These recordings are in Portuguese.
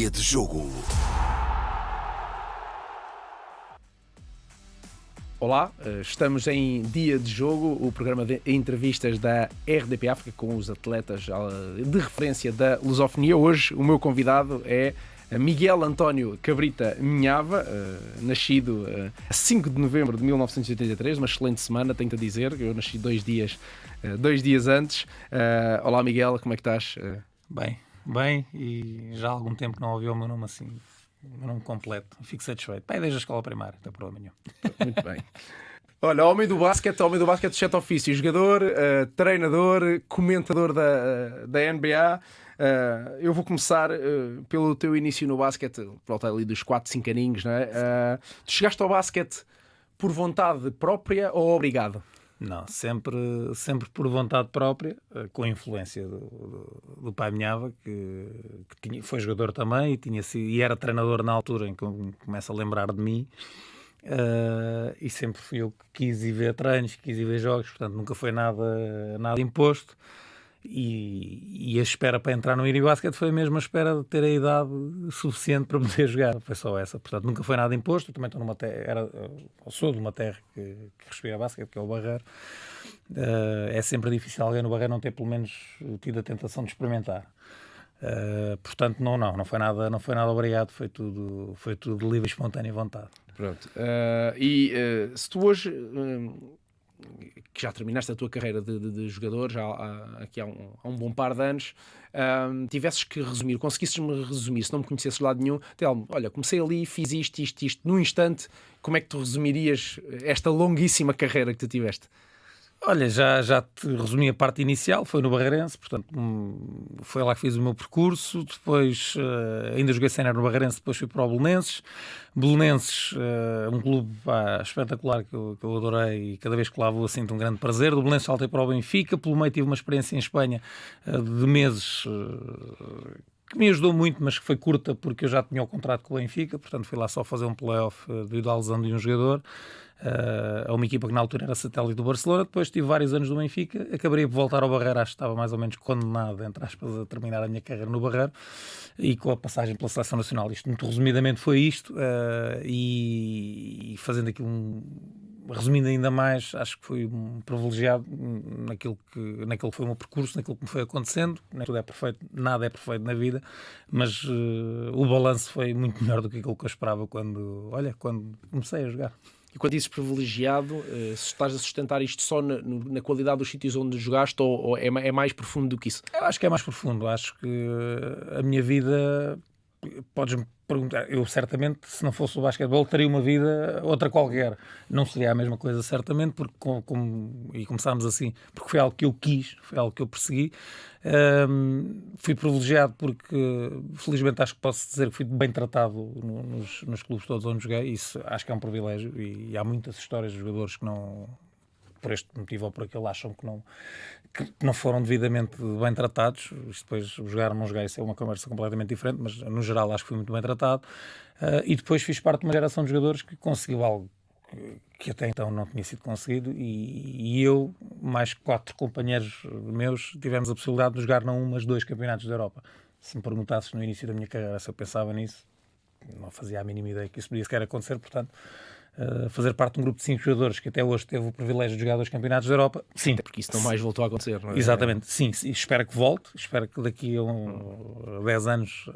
Dia de Jogo. Olá, estamos em Dia de Jogo, o programa de entrevistas da RDP África com os atletas de referência da lusofonia. Hoje o meu convidado é Miguel António Cabrita Minhava, nascido a 5 de novembro de 1983, uma excelente semana, tenho-te a dizer, eu nasci dois dias antes. Olá Miguel, como é que estás? Bem, e já há algum tempo que não ouvi o meu nome assim, o meu nome completo, fico satisfeito. Desde a escola primária, não tem problema nenhum. Muito bem. Olha, homem do basquete de sete ofícios, jogador, treinador, comentador da NBA. Eu vou começar pelo teu início no basquete, volta ali dos 4, 5 aninhos, não é? Tu chegaste ao basquete por vontade própria ou obrigado? Não, sempre por vontade própria, com a influência do pai Minhava, que foi jogador também e era treinador na altura em que eu começo a lembrar de mim. E sempre fui eu que quis ir ver treinos, quis ir ver jogos, portanto nunca foi nada imposto. E a espera para entrar no Basket foi a mesma espera de ter a idade suficiente para poder jogar, foi só essa, portanto nunca foi nada imposto. Eu também estou numa terra, sou de uma terra que respira basquete, que é o Barreiro. É sempre difícil alguém no Barreiro não ter pelo menos tido a tentação de experimentar. Portanto não foi nada obrigado, foi tudo de livre e espontânea vontade. Pronto. Se tu hoje, que já terminaste a tua carreira de jogador, já aqui há um bom par de anos, tivesses que resumir, conseguisses-me resumir, se não me conhecesses de lado nenhum, Telmo, olha, comecei ali, fiz isto, num instante, como é que tu resumirias esta longuíssima carreira que tu tiveste? Olha, já te resumi a parte inicial, foi no Barreirense, portanto foi lá que fiz o meu percurso. Depois ainda joguei sénior no Barreirense, depois fui para o Belenenses, um clube espetacular que eu adorei, e cada vez que lá vou sinto um grande prazer. Do Belenenses saltei para o Benfica, pelo meio tive uma experiência em Espanha de meses que me ajudou muito, mas que foi curta porque eu já tinha o contrato com o Benfica, portanto fui lá só fazer um play-off devido à lesão de um jogador. A uma equipa que na altura era satélite do Barcelona. Depois tive vários anos no Benfica, acabei por voltar ao Barreiro, acho que estava mais ou menos condenado, entre aspas, a terminar a minha carreira no Barreiro, e com a passagem pela Seleção Nacional. Isto, muito resumidamente, foi isto, e fazendo aqui resumindo ainda mais, acho que fui um privilegiado naquilo que foi o meu percurso, naquilo que me foi acontecendo. Nem tudo é perfeito, nada é perfeito na vida, mas o balanço foi muito melhor do que aquilo que eu esperava quando comecei a jogar. E quando dizes privilegiado, se estás a sustentar isto só na qualidade dos sítios onde jogaste, ou é mais profundo do que isso? Eu acho que é mais profundo. Acho que a minha vida, podes-me perguntar, eu certamente, se não fosse o basquetebol, teria uma vida outra qualquer. Não seria a mesma coisa, certamente, porque e começámos assim, porque foi algo que eu quis, foi algo que eu persegui. Fui privilegiado porque, felizmente, acho que posso dizer que fui bem tratado nos clubes todos onde joguei. Isso acho que é um privilégio, e há muitas histórias de jogadores que não, por este motivo ou por aquele, acham que não foram devidamente bem tratados. Isto depois, jogar ou não jogar, isso é uma conversa completamente diferente, mas no geral acho que fui muito bem tratado. E depois fiz parte de uma geração de jogadores que conseguiu algo que até então não tinha sido conseguido, e eu, mais 4 companheiros meus, tivemos a possibilidade de jogar não um, mas 2 campeonatos da Europa. Se me perguntasses no início da minha carreira se eu pensava nisso, não fazia a mínima ideia que isso podia sequer acontecer. Portanto, fazer parte de um grupo de 5 jogadores que até hoje teve o privilégio de jogar 2 campeonatos da Europa, sim. Até porque isso não mais voltou a acontecer, não é? Exatamente, sim, espero que volte, espero que daqui a 10 anos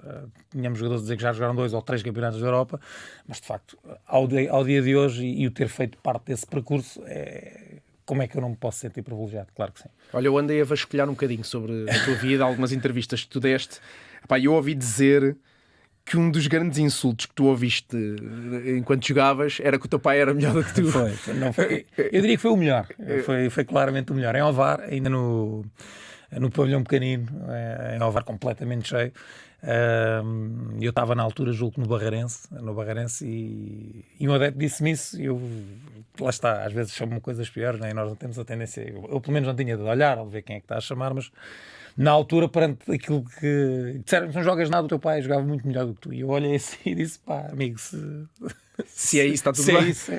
tenhamos jogadores a dizer que já jogaram 2 ou 3 campeonatos da Europa, mas de facto, ao dia de hoje, e o ter feito parte desse percurso, como é que eu não me posso sentir privilegiado? Claro que sim. Olha, eu andei a vasculhar um bocadinho sobre a tua vida, algumas entrevistas que tu deste. Epá, eu ouvi dizer que um dos grandes insultos que tu ouviste enquanto jogavas era que o teu pai era melhor do que tu. Foi. Eu diria que foi o melhor. Foi claramente o melhor. Em Ovar, ainda no pavilhão pequenino, em Ovar completamente cheio. Eu estava na altura, julgo que no Barreirense, e um adepto disse-me isso. Lá está, às vezes chamam-me coisas piores, né? E nós não temos a tendência. Eu pelo menos não tinha de olhar ou de ver quem é que está a chamar, mas na altura, perante aquilo que disseram, não jogas nada, o teu pai jogava muito melhor do que tu. E eu olhei assim e disse: pá, amigo, se é isso, está tudo se bem. É isso,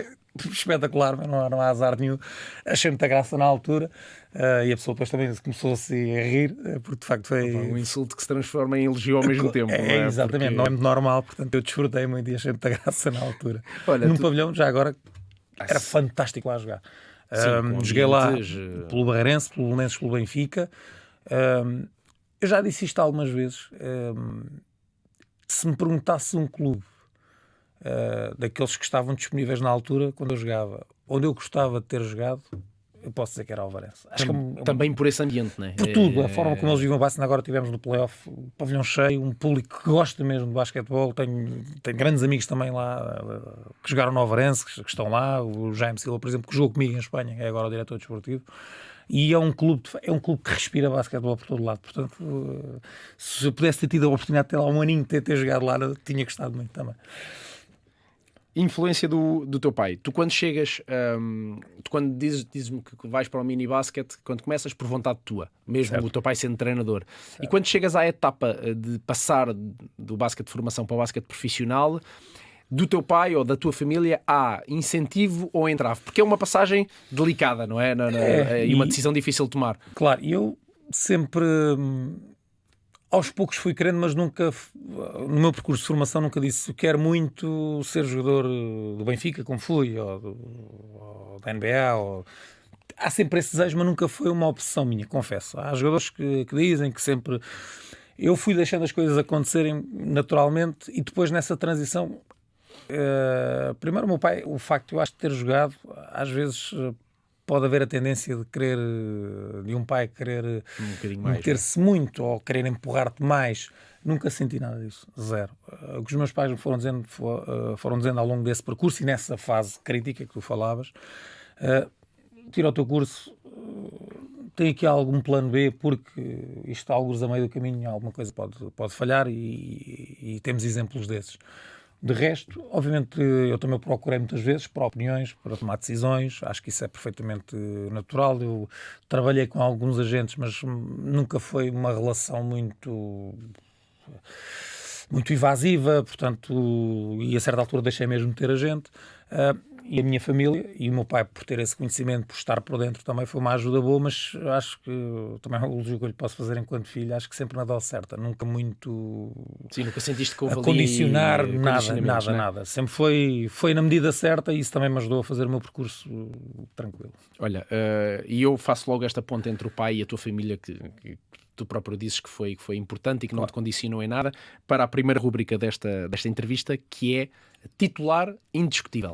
espetacular, mas não há azar nenhum. Achei muita graça na altura, e a pessoa depois também começou-se a rir, porque de facto foi... Um insulto que se transforma em elogio ao mesmo tempo, não é? Exatamente, Porque... não é muito normal, portanto eu desfrutei muito e achei muita graça na altura. Olha, Num pavilhão, já agora, era fantástico lá jogar. Sim, Joguei lá ambientes, pelo Barreirense, pelo Belenenses, pelo Benfica. Eu já disse isto algumas vezes. Se me perguntasse um clube daqueles que estavam disponíveis na altura, quando eu jogava, onde eu gostava de ter jogado, eu posso dizer que era Alvarense. Acho que também por esse ambiente, não é? por tudo, a forma como eles vivem o basquete. Agora tivemos no playoff, um pavilhão cheio, um público que gosta mesmo de basquetebol. Tenho grandes amigos também lá que jogaram no Alvarense, que estão lá. O Jaime Silva, por exemplo, que jogou comigo em Espanha, é agora o diretor desportivo. E é um clube que respira basquetebol por todo lado. Portanto, se eu pudesse ter tido a oportunidade de ter lá um aninho de ter jogado lá, tinha gostado muito também. Influência do teu pai. Tu quando chegas, tu quando dizes-me que vais para o mini basquete, quando começas por vontade tua, mesmo certo. O teu pai sendo treinador, certo. E quando chegas à etapa de passar do basquete de formação para o basquete profissional, do teu pai ou da tua família há incentivo ou entrave? Porque é uma passagem delicada, não é? E uma decisão difícil de tomar. Claro, eu sempre... aos poucos fui querendo, mas nunca, no meu percurso de formação, nunca disse quero muito ser jogador do Benfica, como fui, ou da NBA. Há sempre esse desejo, mas nunca foi uma opção minha, confesso. Há jogadores que dizem que sempre... Eu fui deixando as coisas acontecerem naturalmente e depois nessa transição... primeiro, o meu pai, o facto de eu acho de ter jogado, às vezes... pode haver a tendência de um pai querer meter-se muito ou querer empurrar-te mais. Nunca senti nada disso, zero. O que os meus pais me foram dizendo ao longo desse percurso e nessa fase crítica que tu falavas, tira o teu curso, tem aqui algum plano B, porque isto, alguns a meio do caminho, alguma coisa pode falhar e temos exemplos desses. De resto, obviamente, eu também procurei muitas vezes para opiniões, para tomar decisões. Acho que isso é perfeitamente natural. Eu trabalhei com alguns agentes, mas nunca foi uma relação muito invasiva, portanto, e a certa altura deixei mesmo de ter agente. E a minha família e o meu pai, por ter esse conhecimento, por estar por dentro, também foi uma ajuda boa, mas acho que também o elogio que eu lhe posso fazer enquanto filho, acho que sempre na dose certa, nunca muito... Sim, nunca sentiste que houve a condicionar nada. Sempre foi na medida certa e isso também me ajudou a fazer o meu percurso tranquilo. Olha, e eu faço logo esta ponte entre o pai e a tua família, que tu próprio dizes que foi importante e que não te condicionou em nada, para a primeira rúbrica desta entrevista, que é titular indiscutível.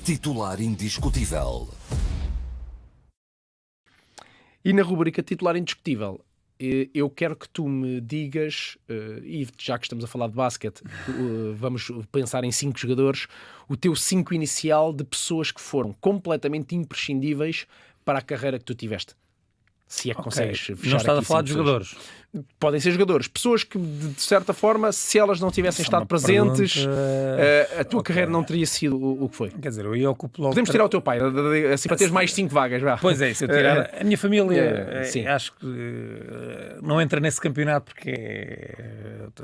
Titular indiscutível. E na rubrica titular indiscutível, eu quero que tu me digas, e já que estamos a falar de basquete, vamos pensar em 5 jogadores, o teu 5 inicial de pessoas que foram completamente imprescindíveis para a carreira que tu tiveste. Se é que consegues fechar. Não estás a falar de jogadores? Podem ser jogadores. Pessoas que, de certa forma, se elas não tivessem estado presentes, a tua carreira não teria sido o que foi. Quer dizer, eu ocupo logo... Podemos tirar o teu pai, assim, para teres mais 5 vagas. Vá. Pois é, se eu tirar... A minha família, acho que não entra nesse campeonato porque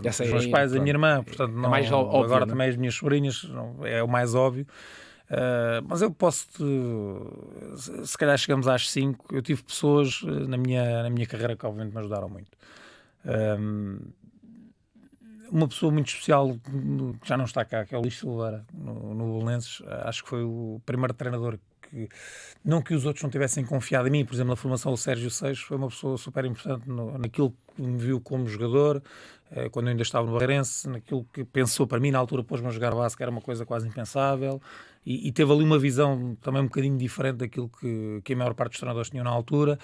os meus pais, a minha irmã, portanto, não, mais óbvio, agora também as minhas sobrinhas, é o mais óbvio. Mas eu posso, se calhar chegamos às 5. Eu tive pessoas na minha carreira que obviamente me ajudaram muito. Uma pessoa muito especial que já não está cá, que é o Luís Silveira, no Belenenses. Acho que foi o primeiro treinador que, não que os outros não tivessem confiado em mim, por exemplo, na formação, o Sérgio Seixas foi uma pessoa super importante naquilo que me viu como jogador, quando eu ainda estava no Barreirense, naquilo que pensou para mim, na altura pôs-me a jogar basquete, era uma coisa quase impensável, e teve ali uma visão também um bocadinho diferente daquilo que a maior parte dos treinadores tinham na altura.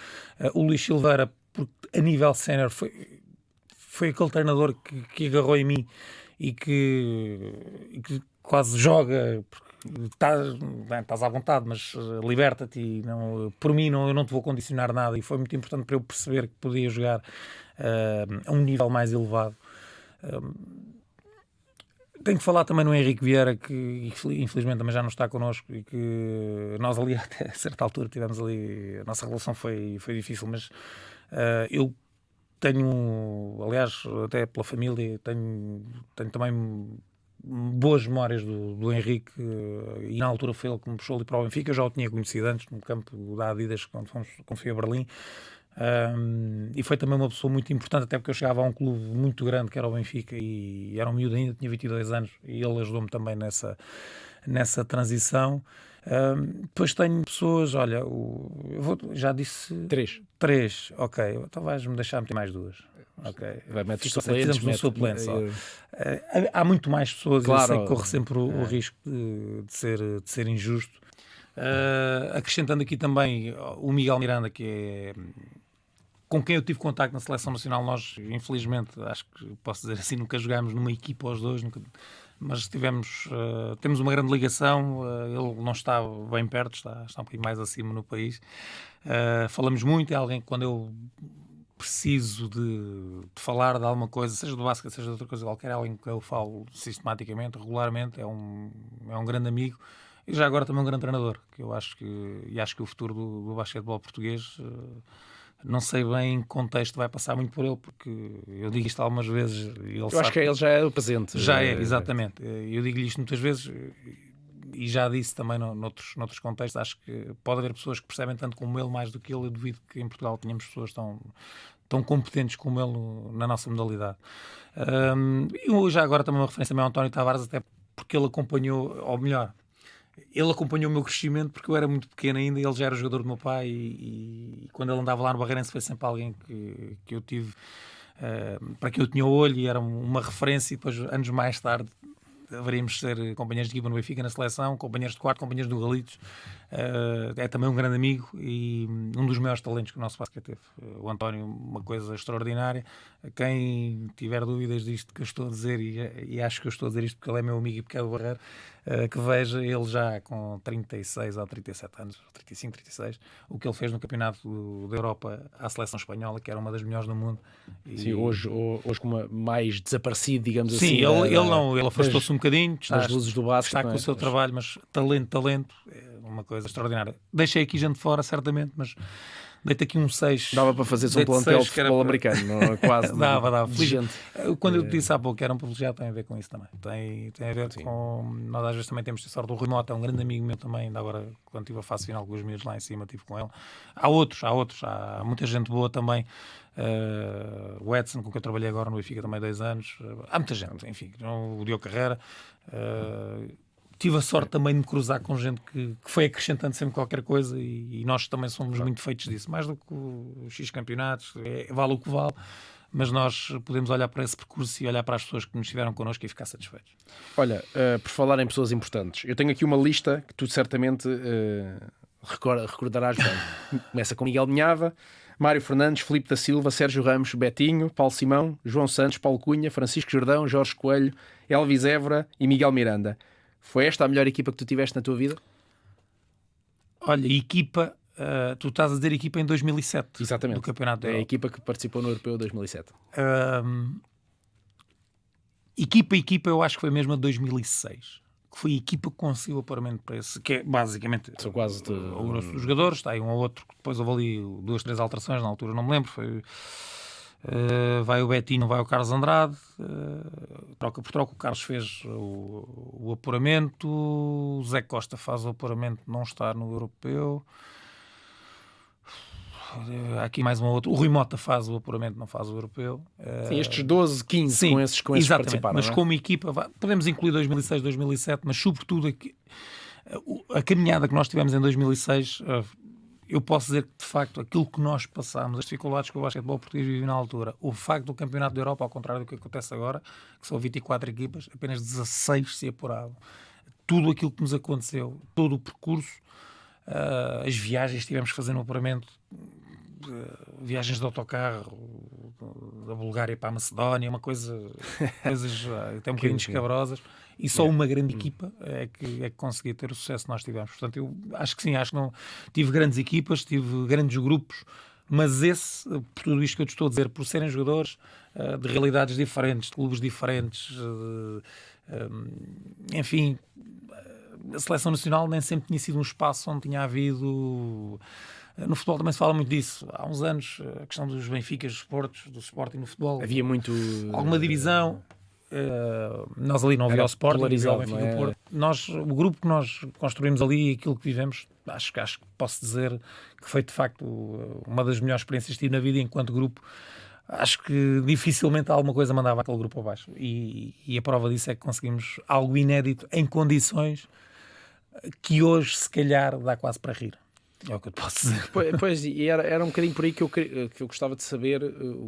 O Luís Silveira, porque a nível sénior, foi aquele treinador que agarrou em mim e que quase joga, estás à vontade, mas liberta-te e por mim eu não te vou condicionar nada, e foi muito importante para eu perceber que podia jogar a um nível mais elevado. Tenho que falar também no Henrique Vieira, que infelizmente também já não está connosco, e que nós ali até a certa altura tivemos ali, a nossa relação foi difícil, mas eu tenho, aliás, até pela família, tenho também boas memórias do Henrique, e na altura foi ele que me puxou ali para o Benfica. Eu já o tinha conhecido antes no campo da Adidas quando fui a Berlim. E foi também uma pessoa muito importante, até porque eu chegava a um clube muito grande que era o Benfica e era um miúdo ainda, tinha 22 anos, e ele ajudou-me também nessa transição. Depois tenho pessoas, olha, já disse três, ok, então vais-me deixar meter mais duas. Ok, precisamos de um suplente só. Há muito mais pessoas, claro, eu sei que corre sempre o risco de ser injusto. Acrescentando aqui também o Miguel Miranda, que é com quem eu tive contacto na Seleção Nacional. Nós, infelizmente, acho que posso dizer assim, nunca jogámos numa equipa os dois, mas temos uma grande ligação. Ele não está bem perto, está um bocadinho mais acima no país. Falamos muito, é alguém que quando eu preciso de falar de alguma coisa, seja do basquete, seja de outra coisa qualquer, é alguém que eu falo sistematicamente, regularmente, é um grande amigo. E já agora também um grande treinador, que eu acho que o futuro do basquetebol português, não sei bem em que contexto vai passar muito por ele, porque eu digo isto algumas vezes e ele acho que ele já é o presente. Já é, exatamente. Eu digo-lhe isto muitas vezes e já disse também noutros contextos. Acho que pode haver pessoas que percebem tanto como ele, mais do que ele. Eu duvido que em Portugal tenhamos pessoas tão competentes como ele na nossa modalidade. E já agora também uma referência também ao António Tavares, até porque ele acompanhou, ou melhor, ele acompanhou o meu crescimento, porque eu era muito pequeno ainda e ele já era jogador do meu pai, e quando ele andava lá no Barreirense foi sempre alguém que eu tive, para quem eu tinha olho, e era uma referência. E depois, anos mais tarde, haveríamos ser companheiros de equipa no Benfica, na seleção, companheiros de quarto, companheiros do Galitos. É também um grande amigo e um dos maiores talentos que o nosso basquete teve. O António, uma coisa extraordinária. Quem tiver dúvidas disto que eu estou a dizer, e acho que eu estou a dizer isto porque ele é meu amigo e porque é do Barreiro, que veja ele já com 36 ou 37 anos, 35, 36, o que ele fez no campeonato da Europa à seleção espanhola, que era uma das melhores do mundo. Sim, hoje como mais desaparecido, digamos assim. Sim, ele afastou-se um bocadinho, das luzes do basquete, está com o seu trabalho, mas talento é uma coisa extraordinária. Deixei aqui gente fora, certamente, mas deito aqui um 6. Dava para fazer-se um plantel de futebol americano, não, quase. Dava. Gente. Quando eu disse há pouco que era um privilegiado, tem a ver com isso também. Tem a ver com... Nós às vezes também temos a sorte. O Rui Mota é um grande amigo meu também. Ainda agora, quando tive a fase final com os miúdos lá em cima, estive com ele. Há outros. Há muita gente boa também. O Edson, com quem eu trabalhei agora no Benfica também 2 anos. Há muita gente, enfim. O Diogo Carreira. Tive a sorte também de me cruzar com gente que foi acrescentando sempre qualquer coisa, e nós também somos muito feitos disso. Mais do que os X campeonatos, vale o que vale, mas nós podemos olhar para esse percurso e olhar para as pessoas que nos estiveram connosco e ficar satisfeitos. Olha, por falar em pessoas importantes, eu tenho aqui uma lista que tu certamente recordarás bem. Começa com Miguel Minhava, Mário Fernandes, Filipe da Silva, Sérgio Ramos, Betinho, Paulo Simão, João Santos, Paulo Cunha, Francisco Jordão, Jorge Coelho, Elvis Évora e Miguel Miranda. Foi esta a melhor equipa que tu tiveste na tua vida? Olha, equipa, tu estás a dizer equipa em 2007. Exatamente. Do Campeonato da Europa. É a equipa que participou no Europeu 2007. Equipa, eu acho que foi mesmo a 2006. Que foi a equipa que conseguiu o apuramento para esse, que é basicamente são quase o grosso dos jogadores. Está aí um ou outro, depois houve ali 2, 3 alterações, na altura não me lembro. Vai o Betinho, vai o Carlos Andrade, troca por troca. O Carlos fez o apuramento, o Zé Costa faz o apuramento, não está no Europeu. Há aqui mais um ou outro. O Rui Mota faz o apuramento, não faz o Europeu. Sim, estes 12, 15 sim, com esses participaram. Mas como equipa, podemos incluir 2006, 2007, mas sobretudo a caminhada que nós tivemos em 2006... eu posso dizer que, de facto, aquilo que nós passámos, as dificuldades que o basquetebol português vive na altura, o facto do Campeonato da Europa, ao contrário do que acontece agora, que são 24 equipas, apenas 16 se apuravam. Tudo aquilo que nos aconteceu, todo o percurso, as viagens que tivemos que fazer no apuramento, viagens de autocarro da Bulgária para a Macedónia, coisas até um bocadinho escabrosas, e só uma grande equipa é que conseguia ter o sucesso que nós tivemos. Portanto, eu acho que sim, acho que não tive grandes equipas, tive grandes grupos, mas por tudo isto que eu te estou a dizer, por serem jogadores de realidades diferentes, de clubes diferentes, enfim, a Seleção Nacional nem sempre tinha sido um espaço onde tinha havido... No futebol também se fala muito disso. Há uns anos, a questão dos Benficas, dos Portos, do Sporting no futebol. Havia muito... alguma divisão. nós ali não havia o Sporting, havia o Benfica não é? do Porto. O grupo que nós construímos ali e aquilo que vivemos, acho que posso dizer que foi de facto uma das melhores experiências que tive na vida enquanto grupo. Acho que dificilmente alguma coisa mandava aquele grupo abaixo. E a prova disso é que conseguimos algo inédito em condições que hoje, se calhar, dá quase para rir. É o que eu te posso dizer. Pois, e era um bocadinho por aí que eu gostava de saber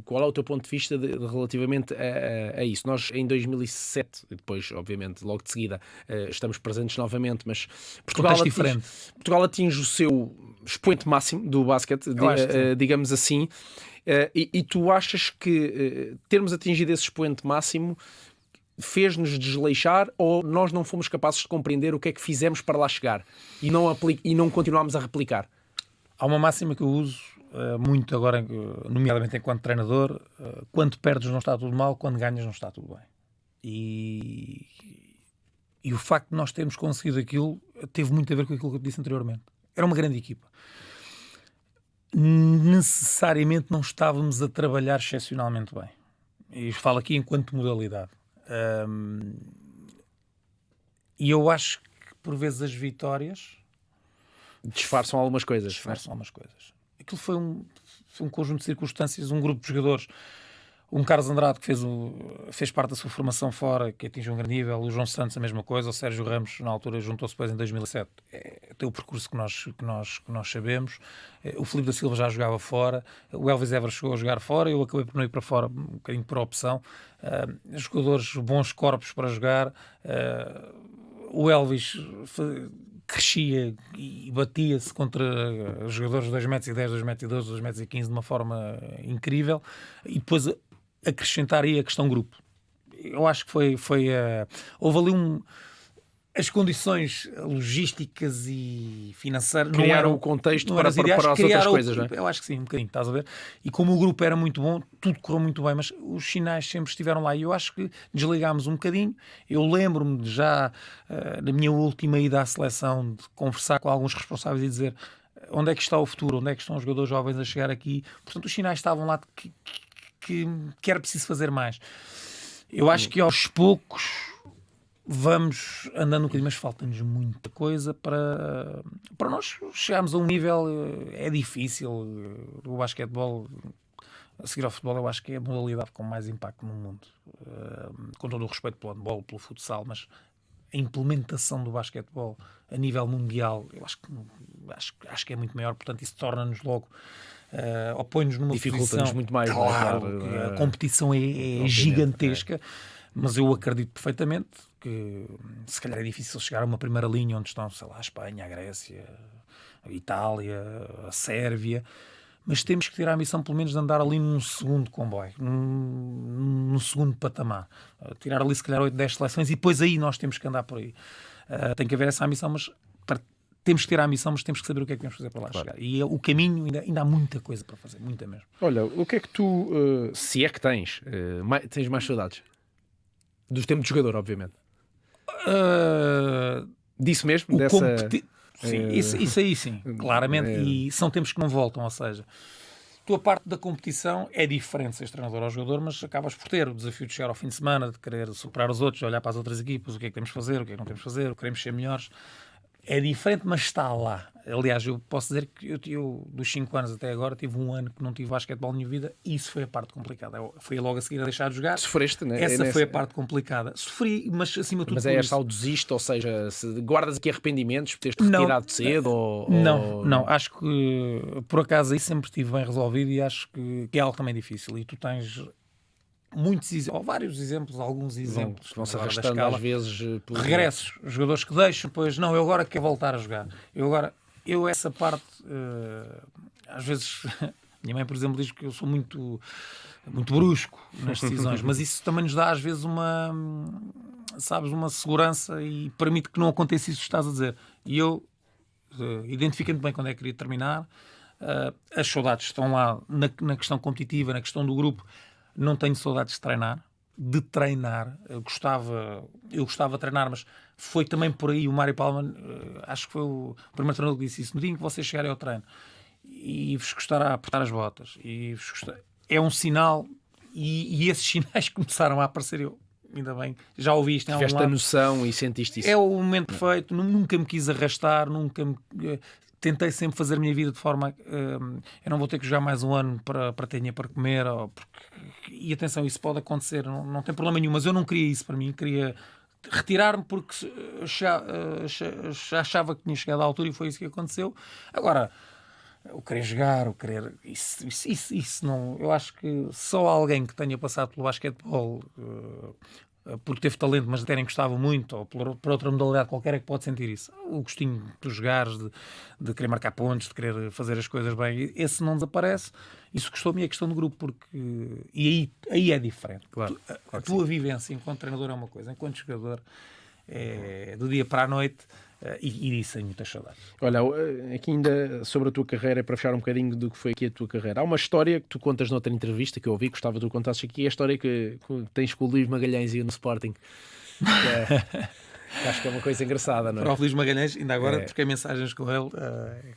qual é o teu ponto de vista relativamente a isso. Nós, em 2007, depois, obviamente, logo de seguida, estamos presentes novamente, mas Portugal atinge o seu expoente máximo do basquete, digamos assim, e tu achas que termos atingido esse expoente máximo fez-nos desleixar, ou nós não fomos capazes de compreender o que é que fizemos para lá chegar e não continuámos a replicar? Há uma máxima que eu uso muito agora, nomeadamente enquanto treinador: quando perdes não está tudo mal, quando ganhas não está tudo bem. E o facto de nós termos conseguido aquilo teve muito a ver com aquilo que eu disse anteriormente. Era uma grande equipa. Necessariamente não estávamos a trabalhar excepcionalmente bem. E falo aqui enquanto modalidade. E eu acho que por vezes as vitórias disfarçam algumas coisas. Aquilo foi um conjunto de circunstâncias, um grupo de jogadores, um Carlos Andrade que fez parte da sua formação fora, que atingiu um grande nível, o João Santos a mesma coisa, o Sérgio Ramos na altura juntou-se depois em 2007, tem o percurso que nós sabemos, o Filipe da Silva já jogava fora, o Elvis Évora chegou a jogar fora, eu acabei por não ir para fora um bocadinho por opção, jogadores, bons corpos para jogar, o Elvis crescia e batia-se contra jogadores de 2,10 m, 2,12 m, 2,15 m de uma forma incrível, e depois acrescentar aí a questão grupo. Eu acho que houve ali as condições logísticas e financeiras criaram o contexto para as outras coisas, não é? Eu acho que sim, um bocadinho, estás a ver? E como o grupo era muito bom, tudo correu muito bem, mas os sinais sempre estiveram lá, e eu acho que desligámos um bocadinho. Eu lembro-me já, na minha última ida à seleção, de conversar com alguns responsáveis e dizer: onde é que está o futuro, onde é que estão os jogadores jovens a chegar aqui? Portanto, os sinais estavam lá de que era preciso fazer mais. Eu acho que aos poucos vamos andando um bocadinho, mas falta-nos muita coisa para nós chegarmos a um nível. É difícil. O basquetebol, a seguir ao futebol, eu acho que é a modalidade com mais impacto no mundo, com todo o respeito pelo handball, pelo futsal, mas a implementação do basquetebol a nível mundial, eu acho que é muito maior. Portanto, isso torna-nos logo, opõe-nos numa dificulta-nos muito mais. Claro, a competição é gigantesca. Mas eu acredito perfeitamente que se calhar é difícil chegar a uma primeira linha onde estão, sei lá, a Espanha, a Grécia, a Itália, a Sérvia, mas temos que ter a missão pelo menos de andar ali num segundo comboio, num segundo patamar, tirar ali se calhar 8, 10 seleções, e depois aí nós temos que andar por aí. Tem que haver essa ambição, mas temos que ter a ambição, mas temos que saber o que é que temos que fazer para lá chegar. E o caminho, ainda há muita coisa para fazer, muita mesmo. Olha, o que é que tu, se é que tens mais saudades? Dos tempos de jogador, obviamente. Disso mesmo? Sim, isso aí sim, claramente. E são tempos que não voltam, ou seja, a tua parte da competição é diferente, seres treinador ou jogador, mas acabas por ter o desafio de chegar ao fim de semana, de querer superar os outros, de olhar para as outras equipas, o que é que temos de fazer, o que é que não temos de fazer, queremos ser melhores. É diferente, mas está lá. Aliás, eu posso dizer que eu dos 5 anos até agora, tive um ano que não tive basquetebol na minha vida, e isso foi a parte complicada. Foi logo a seguir a deixar de jogar. Sofreste, né? Essa foi a parte complicada. Sofri, mas acima de tudo. Mas é saudosista, ou seja, se guardas aqui arrependimentos por teres-te retirado cedo? Não. Acho que por acaso aí sempre estive bem resolvido, e acho que é algo também difícil. E tu tens vários exemplos, alguns exemplos vão-se arrastando às vezes regressos, jogadores que deixam, pois não, eu agora quero voltar a jogar, eu essa parte às vezes minha mãe, por exemplo, diz que eu sou muito brusco nas decisões, mas isso também nos dá às vezes uma segurança, e permite que não aconteça isso que estás a dizer, e eu identifico-me bem quando é que queria terminar. As saudades estão lá na questão competitiva, na questão do grupo. Não tenho saudades de treinar. Eu gostava de treinar, mas foi também por aí o Mário Palma, acho que foi o primeiro treinador que disse isso: no dia em que vocês chegarem ao treino e vos gostará apertar as botas, é um sinal, e esses sinais começaram a aparecer. ainda bem, já ouvi isto em algum Tiveste a lado. noção e sentiste isso. É o momento perfeito, nunca me quis arrastar, tentei sempre fazer a minha vida de forma eu não vou ter que jogar mais um ano para ter dinheiro para comer, e atenção, isso pode acontecer, não tem problema nenhum, mas eu não queria isso para mim, queria retirar-me porque já achava que tinha chegado à altura e foi isso que aconteceu. Agora, o querer jogar, o querer... Isso não... Eu acho que só alguém que tenha passado pelo basquetebol porque teve talento, mas até nem gostava muito, ou por outra modalidade qualquer, é que pode sentir isso. O gostinho de tu jogares, de querer marcar pontos, de querer fazer as coisas bem, esse não desaparece. Isso gostou-me, é questão do grupo, porque... E aí é diferente. Claro, A tua vivência enquanto treinador é uma coisa, enquanto jogador é do dia para a noite, e disso tenho muitas saudades. Olha, aqui ainda sobre a tua carreira, para fechar um bocadinho do que foi aqui a tua carreira, há uma história que tu contas noutra entrevista que eu ouvi, gostava que tu contasses aqui, a história que tens com o Luís Magalhães e no Sporting. Que acho que é uma coisa engraçada, não é? Para o Feliz Magalhães, ainda agora troquei mensagens com ele,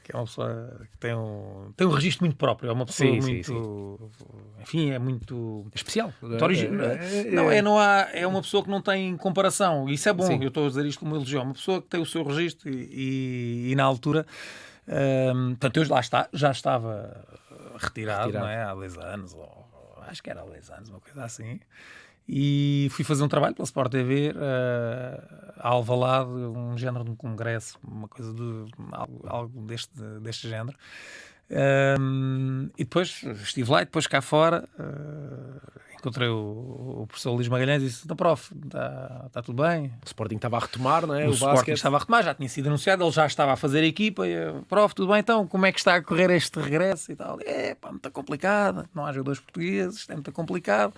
que é uma pessoa que tem um registro muito próprio, é uma pessoa enfim, é muito especial. É uma pessoa que não tem comparação, isso é bom. Sim. Eu estou a dizer isto como elogio, é uma pessoa que tem o seu registro e na altura, portanto, eu já estava retirado. Não é? Há 10 anos, ou acho que era há 10 anos, uma coisa assim. E fui fazer um trabalho pela Sport TV a Alvalade, um género de um congresso, uma coisa algo deste género. E depois estive lá e depois cá fora encontrei o professor Luís Magalhães e disse: "Então, prof, está tudo bem?" O Sporting estava a retomar, não é? O Sporting estava a retomar, já tinha sido anunciado, ele já estava a fazer a equipa. E, prof, tudo bem, então, como é que está a correr este regresso e tal? Muito complicado, não há jogadores portugueses, é muito complicado.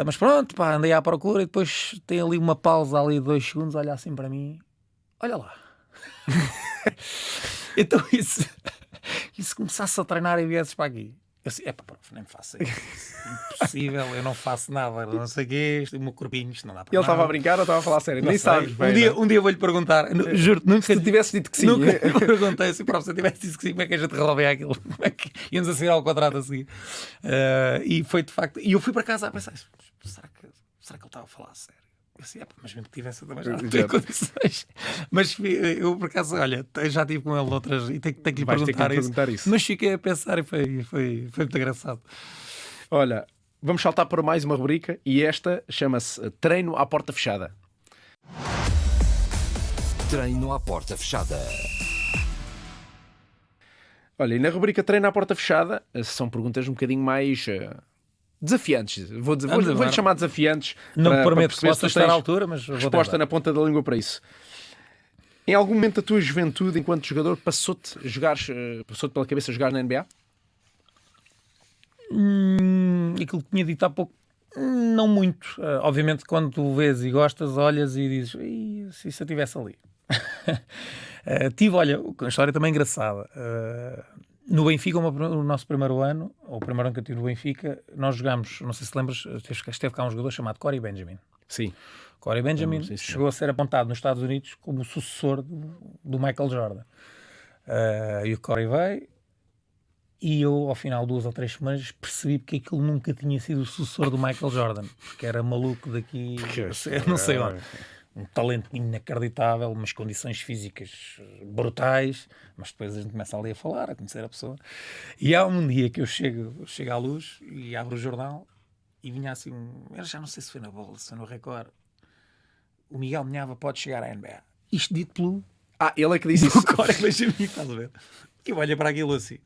Mas pronto, andei à procura e depois tem ali uma pausa ali de 2 segundos, olha assim para mim, olha lá. Então isso começasse a treinar e viesses para aqui. Eu disse, prof, nem me faça isso. Impossível, eu não faço nada, não sei o quê, o meu corpinho, isto não dá para nada. Ele estava a brincar ou estava a falar sério? Nem sabes. Um dia vou-lhe perguntar, juro, se tu tivesse dito que sim. Nunca perguntei assim, prof, se eu tivesse dito que sim, como é que a gente resolvia aquilo? Como é que íamos assinar o contrato a seguir? E foi de facto, e eu fui para casa a pensar, será que ele estava a falar a sério? Eu disse, mas mesmo que tivesse, também já não tenho condições. Mas eu, por acaso, olha, já estive com ele outras e tenho que lhe perguntar isso. Mas fiquei a pensar e foi muito engraçado. Olha, vamos saltar para mais uma rubrica e esta chama-se Treino à Porta Fechada. Treino à Porta Fechada. Olha, e na rubrica Treino à Porta Fechada são perguntas um bocadinho mais... desafiantes, vou-lhe chamar desafiantes. Não me prometo que possa estar à altura, mas resposta na ponta da língua para isso. Em algum momento da tua juventude, enquanto jogador, passou-te pela cabeça jogar na NBA? Aquilo que tinha dito há pouco, não muito. Obviamente, quando tu vês e gostas, olhas e dizes, se eu estivesse ali. Olha, uma história também engraçada. No Benfica, o nosso primeiro ano, ou o primeiro ano que eu tive no Benfica, nós jogámos, não sei se lembras, esteve cá um jogador chamado Corey Benjamin. Sim. Corey Benjamin chegou a ser apontado nos Estados Unidos como o sucessor do Michael Jordan. E o Corey veio, e eu, ao final de 2 ou 3 semanas, percebi que aquilo nunca tinha sido o sucessor do Michael Jordan, porque era maluco daqui, não sei onde. Um talento inacreditável, umas condições físicas brutais, mas depois a gente começa ali a falar, a conhecer a pessoa. E há um dia que eu chego à Luz e abro o jornal e vinha assim, eu já não sei se foi na Bola, se foi no Record, o Miguel Minhava pode chegar à NBA. Isto dito pelo... ele é que disse isso. Estás a ver? E eu olho para aquilo assim,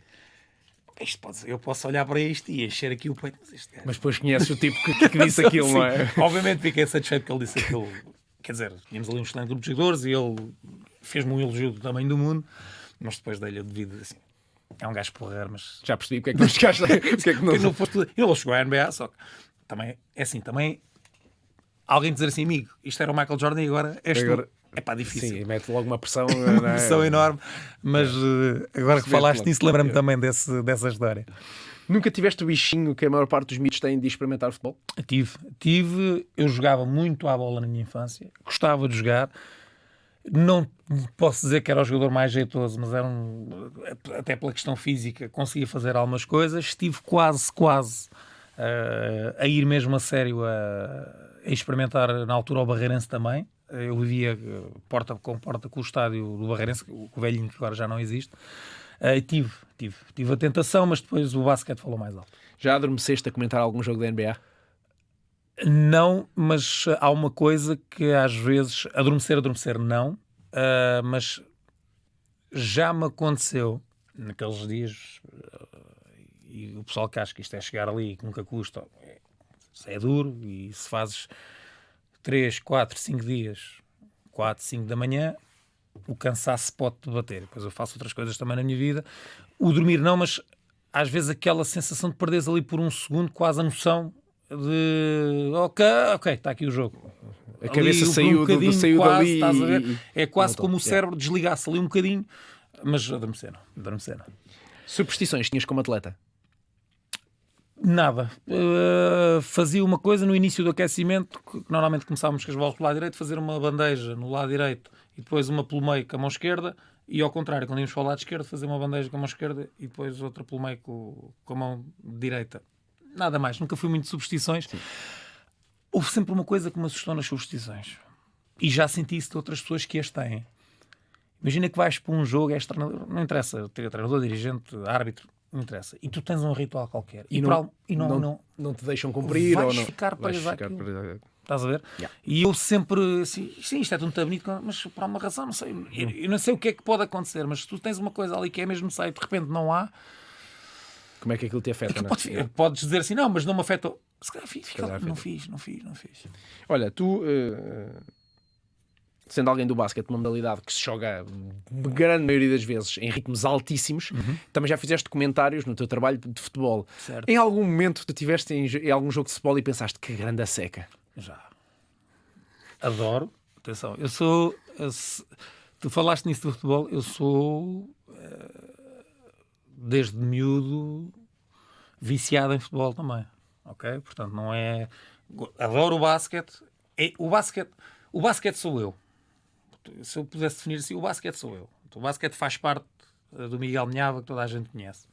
eu posso olhar para isto e encher aqui o peito. Mas depois conheces o tipo que disse aquilo, não é? Obviamente fiquei satisfeito que ele disse aquilo. Quer dizer, tínhamos ali um excelente grupo de jogadores e ele fez-me um elogio do tamanho do mundo, mas depois dei-lhe o devido, assim, é um gajo porreiro, mas... Já percebi porque é que não chegaste, porque é que não foste... Ele chegou à NBA, só que também, é assim, também alguém dizer assim, amigo, isto era o Michael Jordan e agora és tu. É difícil. Sim, mete logo uma pressão... uma pressão enorme, mas agora que falaste nisso, lembra-me também dessa história. Nunca tiveste o bichinho que a maior parte dos mitos têm de experimentar futebol? Tive. Eu jogava muito à bola na minha infância. Gostava de jogar. Não posso dizer que era o jogador mais jeitoso, mas até pela questão física, conseguia fazer algumas coisas. Estive quase a ir mesmo a sério a experimentar na altura o Barreirense também. Eu vivia porta com o estádio do Barreirense, o velhinho que agora já não existe. E tive a tentação, mas depois o basquete falou mais alto. Já adormeceste a comentar algum jogo da NBA? Não, mas há uma coisa que às vezes, adormecer não, mas já me aconteceu naqueles dias, e o pessoal que acha que isto é chegar ali e que nunca custa, é duro, e se fazes 3, 4, 5 dias, 4, 5 da manhã, o cansaço pode-te bater. Depois eu faço outras coisas também na minha vida. O dormir não, mas às vezes aquela sensação de perderes ali por um segundo quase a noção de ok, está aqui o jogo. A cabeça ali, saiu, saiu quase, dali. Estás a ver? É quase como o Yeah. cérebro desligasse ali um bocadinho, mas adormecer não. Superstições tinhas como atleta? Nada. Fazia uma coisa no início do aquecimento, que normalmente começávamos com as bolas pelo lado direito, fazer uma bandeja no lado direito e depois uma pelo meio com a mão esquerda, e ao contrário, quando íamos para o lado esquerdo, fazer uma bandeja com a mão esquerda e depois outra pelo meio com a mão direita. Nada mais. Nunca fui muito de superstições. Sim. Houve sempre uma coisa que me assustou nas superstições. E já senti isso de outras pessoas que as têm. Imagina que vais para um jogo, és treinador, não interessa, treinador, dirigente, árbitro, não interessa. E tu tens um ritual qualquer. E não te deixam cumprir, vais ou não? Ficar para Estás a ver? Yeah. E eu sempre, assim, sim, isto é tudo bonito, mas por uma razão, não sei. Eu não sei o que é que pode acontecer, mas se tu tens uma coisa ali que é mesmo necessário, de repente não há. Como é que aquilo te afeta? Podes dizer assim, não, mas não me afeta. Se calhar não fiz. Olha, tu, sendo alguém do basquete, uma modalidade que se joga a grande maioria das vezes em ritmos altíssimos, também já fizeste comentários no teu trabalho de futebol. Certo. Em algum momento tu estiveste em algum jogo de futebol e pensaste que grande a seca? Já. Adoro. Atenção, eu sou... Tu falaste nisso do futebol, eu sou... desde miúdo viciado em futebol também, ok? Portanto, não é... Adoro o basquete. O basquete sou eu. Se eu pudesse definir assim, o basquete sou eu. O basquete faz parte do Miguel Minhava, que toda a gente conhece.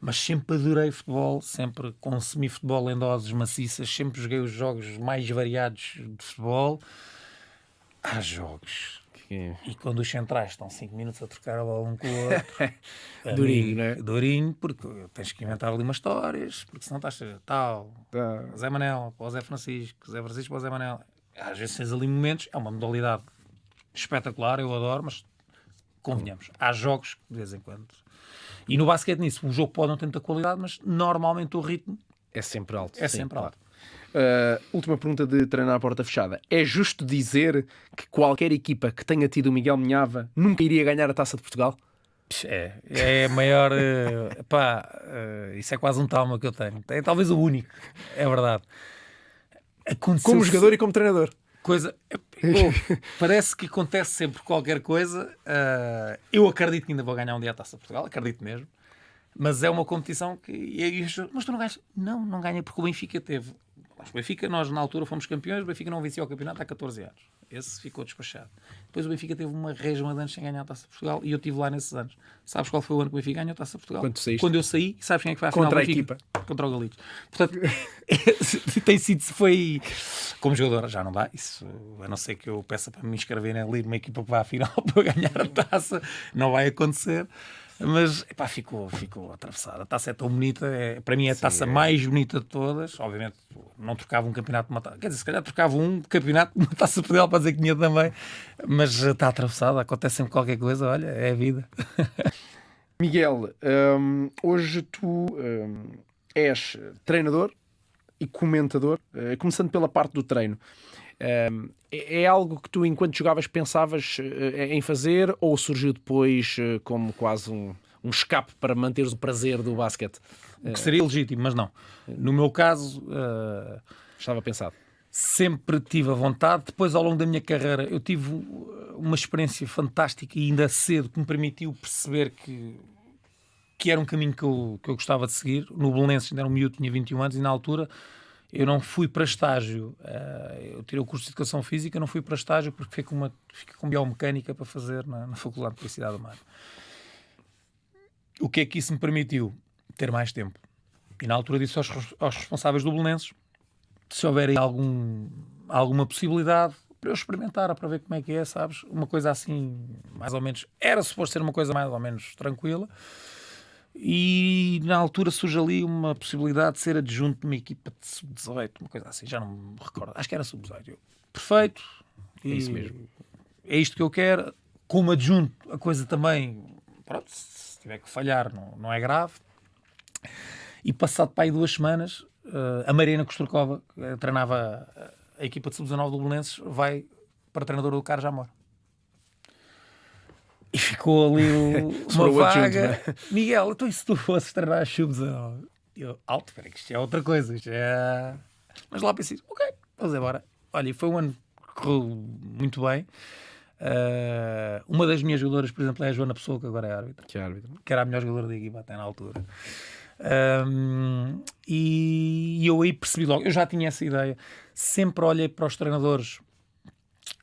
Mas sempre adorei futebol, sempre consumi futebol em doses maciças, sempre joguei os jogos mais variados de futebol. Há jogos... E quando os centrais estão 5 minutos a trocar a bola um com o outro... Durinho, não é? Durinho, porque tens que inventar ali umas histórias, porque senão estás tal... Zé Manel para o Zé Francisco, Zé Francisco para o Zé Manel. Às vezes tens ali momentos... É uma modalidade espetacular, eu adoro, mas convenhamos. Há jogos de vez em quando... E no basquete nisso, o jogo pode não ter muita qualidade, mas normalmente o ritmo... É sempre alto. É sempre alto. Última pergunta de treinar a porta fechada. É justo dizer que qualquer equipa que tenha tido o Miguel Minhava nunca iria ganhar a Taça de Portugal? É a maior... isso é quase um trauma que eu tenho. É talvez o único. É verdade. Como jogador e como treinador. Parece que acontece sempre qualquer coisa. Eu acredito que ainda vou ganhar um dia a Taça de Portugal. Acredito mesmo. Mas é uma competição que... Mas tu não ganhas? Não ganha porque o Benfica teve... O Benfica, nós na altura fomos campeões, o Benfica não vencia o campeonato há 14 anos. Esse ficou despachado. Depois o Benfica teve uma resma de anos sem ganhar a Taça de Portugal e eu estive lá nesses anos. Sabes qual foi o ano que o Benfica ganhou a Taça de Portugal? Quando eu saí, sabes quem é que foi à final contra do Benfica? Contra o Galitos. Portanto, foi... Como jogador, já não dá. Isso, a não ser que eu peça para me inscrever ali numa equipa que vá à final para ganhar a taça, não vai acontecer. Mas ficou atravessada. A taça é tão bonita, para mim é a taça mais bonita de todas. Obviamente não trocava um campeonato de uma taça. Quer dizer, se calhar trocava um campeonato de uma Taça de Portugal para dizer que tinha também. Mas está atravessada, acontece sempre qualquer coisa, olha, é a vida. Miguel, hoje tu és treinador e comentador, começando pela parte do treino. É algo que tu, enquanto jogavas, pensavas em fazer ou surgiu depois como quase um escape para manteres o prazer do basquete? O que seria legítimo, mas não. No meu caso... Estava pensado. Sempre tive a vontade. Depois, ao longo da minha carreira, eu tive uma experiência fantástica e ainda cedo que me permitiu perceber que era um caminho que eu gostava de seguir. No Belenenses ainda era um miúdo, tinha 21 anos e na altura... Eu não fui para estágio, eu tirei o curso de Educação Física, não fui para estágio porque fiquei com biomecânica para fazer na Faculdade de Publicidade Humana. O que é que isso me permitiu? Ter mais tempo. E na altura disse aos responsáveis do Belenenses, se houver aí alguma possibilidade para eu experimentar, para ver como é que é, sabes? Uma coisa assim, mais ou menos, era suposto ser uma coisa mais ou menos tranquila. E na altura surge ali uma possibilidade de ser adjunto de uma equipa de sub-18, uma coisa assim, já não me recordo, acho que era sub-18. Perfeito, É isso mesmo. É isto que eu quero. Como adjunto, a coisa também, pronto, se tiver que falhar, não é grave. E passado para aí 2 semanas, a Mariana Kostrukova, que treinava a equipa de sub-19 do Belenenses, vai para treinador do Carlos Jamor. E ficou ali uma Sobrou o adjunto, vaga. não é? Miguel, então e se tu fosses treinar a sub-19? Eu, alto, espera que isto é outra coisa. Isto é... Mas lá pensei, ok, vamos embora. Olha, e foi um ano que correu muito bem. Uma das minhas jogadoras, por exemplo, é a Joana Pessoa, que agora é árbitra. Que árbitro. Que era a melhor jogadora da equipa até na altura. E eu aí percebi logo, eu já tinha essa ideia. Sempre olhei para os treinadores